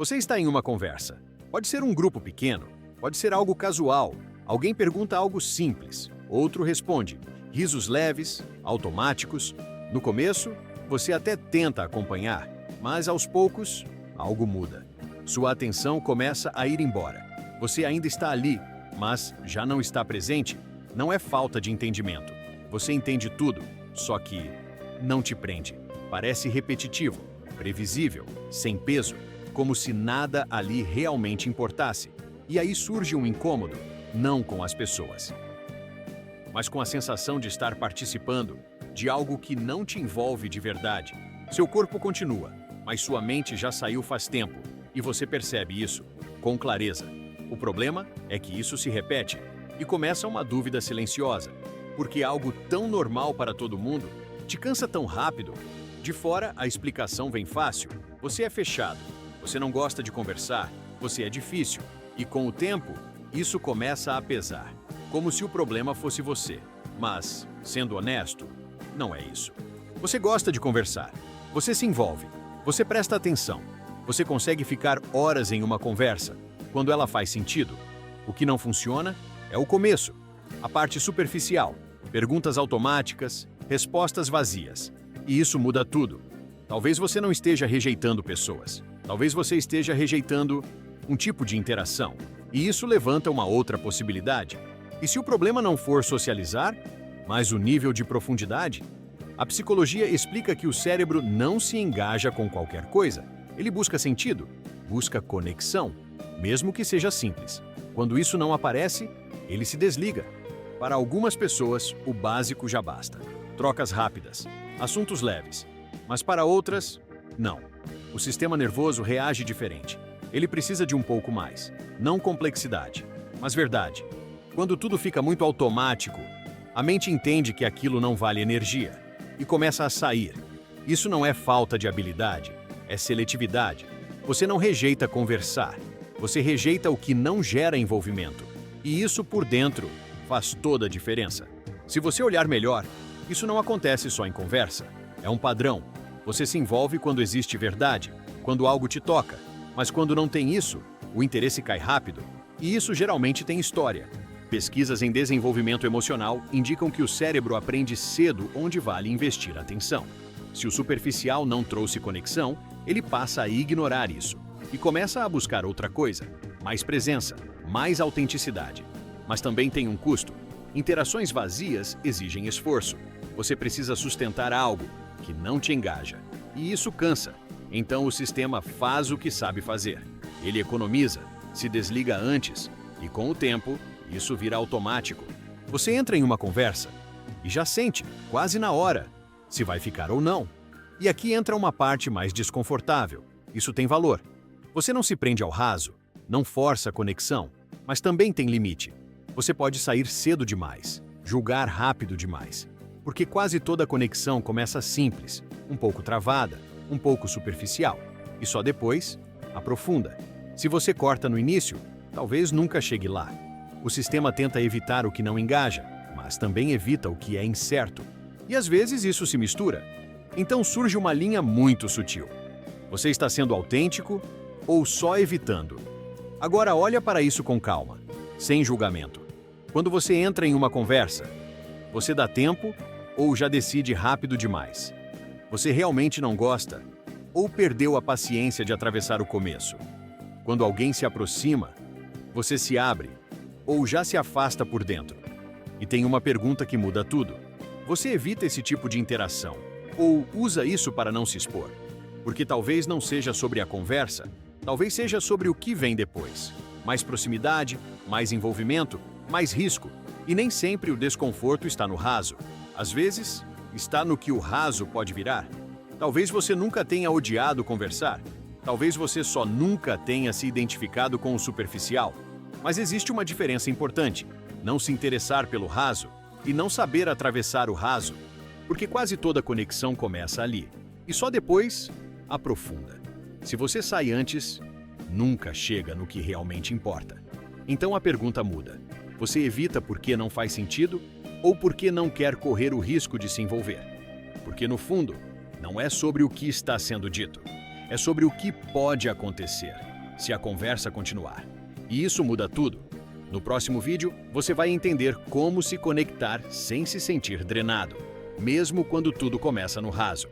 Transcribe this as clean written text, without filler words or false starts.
Você está em uma conversa. Pode ser um grupo pequeno, pode ser algo casual. Alguém pergunta algo simples, outro responde. Risos leves, automáticos. No começo, você até tenta acompanhar, mas aos poucos, algo muda. Sua atenção começa a ir embora. Você ainda está ali, mas já não está presente. Não é falta de entendimento. Você entende tudo, só que não te prende. Parece repetitivo, previsível, sem peso, como se nada ali realmente importasse. E aí surge um incômodo, não com as pessoas, mas com a sensação de estar participando de algo que não te envolve de verdade. Seu corpo continua, mas sua mente já saiu faz tempo, e você percebe isso com clareza. O problema é que isso se repete, e começa uma dúvida silenciosa, porque algo tão normal para todo mundo te cansa tão rápido. De fora, a explicação vem fácil. Você é fechado, você não gosta de conversar, você é difícil, e com o tempo, isso começa a pesar, como se o problema fosse você. Mas, sendo honesto, não é isso. Você gosta de conversar, você se envolve, você presta atenção, você consegue ficar horas em uma conversa, quando ela faz sentido. O que não funciona é o começo, a parte superficial, perguntas automáticas, respostas vazias. E isso muda tudo. Talvez você não esteja rejeitando pessoas, talvez você esteja rejeitando um tipo de interação. E isso levanta uma outra possibilidade. E se o problema não for socializar, mas o nível de profundidade? A psicologia explica que o cérebro não se engaja com qualquer coisa. Ele busca sentido, busca conexão, mesmo que seja simples. Quando isso não aparece, ele se desliga. Para algumas pessoas, o básico já basta. Trocas rápidas, assuntos leves. Mas para outras, não. O sistema nervoso reage diferente. Ele precisa de um pouco mais. Não complexidade, mas verdade. Quando tudo fica muito automático, a mente entende que aquilo não vale energia e começa a sair. Isso não é falta de habilidade, é seletividade. Você não rejeita conversar, você rejeita o que não gera envolvimento. E isso por dentro faz toda a diferença. Se você olhar melhor, isso não acontece só em conversa. É um padrão. Você se envolve quando existe verdade, quando algo te toca. Mas quando não tem isso, o interesse cai rápido. E isso geralmente tem história. Pesquisas em desenvolvimento emocional indicam que o cérebro aprende cedo onde vale investir atenção. Se o superficial não trouxe conexão, ele passa a ignorar isso e começa a buscar outra coisa, mais presença, mais autenticidade. Mas também tem um custo. Interações vazias exigem esforço. Você precisa sustentar algo que não te engaja. E isso cansa. Então o sistema faz o que sabe fazer. Ele economiza, se desliga antes e com o tempo, isso vira automático. Você entra em uma conversa e já sente, quase na hora, se vai ficar ou não. E aqui entra uma parte mais desconfortável. Isso tem valor. Você não se prende ao raso, não força a conexão, mas também tem limite. Você pode sair cedo demais, julgar rápido demais. Porque quase toda conexão começa simples, um pouco travada, um pouco superficial, e só depois aprofunda. Se você corta no início, talvez nunca chegue lá. O sistema tenta evitar o que não engaja, mas também evita o que é incerto. E às vezes isso se mistura. Então surge uma linha muito sutil. Você está sendo autêntico ou só evitando? Agora olha para isso com calma, sem julgamento. Quando você entra em uma conversa, você dá tempo ou já decide rápido demais? Você realmente não gosta ou perdeu a paciência de atravessar o começo? Quando alguém se aproxima, você se abre ou já se afasta por dentro? E tem uma pergunta que muda tudo. Você evita esse tipo de interação ou usa isso para não se expor? Porque talvez não seja sobre a conversa, talvez seja sobre o que vem depois. Mais proximidade, mais envolvimento, mais risco. E nem sempre o desconforto está no raso. Às vezes, está no que o raso pode virar. Talvez você nunca tenha odiado conversar. Talvez você só nunca tenha se identificado com o superficial. Mas existe uma diferença importante: não se interessar pelo raso e não saber atravessar o raso. Porque quase toda conexão começa ali. E só depois, aprofunda. Se você sai antes, nunca chega no que realmente importa. Então a pergunta muda. Você evita porque não faz sentido ou porque não quer correr o risco de se envolver? Porque no fundo, não é sobre o que está sendo dito. é sobre o que pode acontecer se a conversa continuar. E isso muda tudo. No próximo vídeo, você vai entender como se conectar sem se sentir drenado, mesmo quando tudo começa no raso.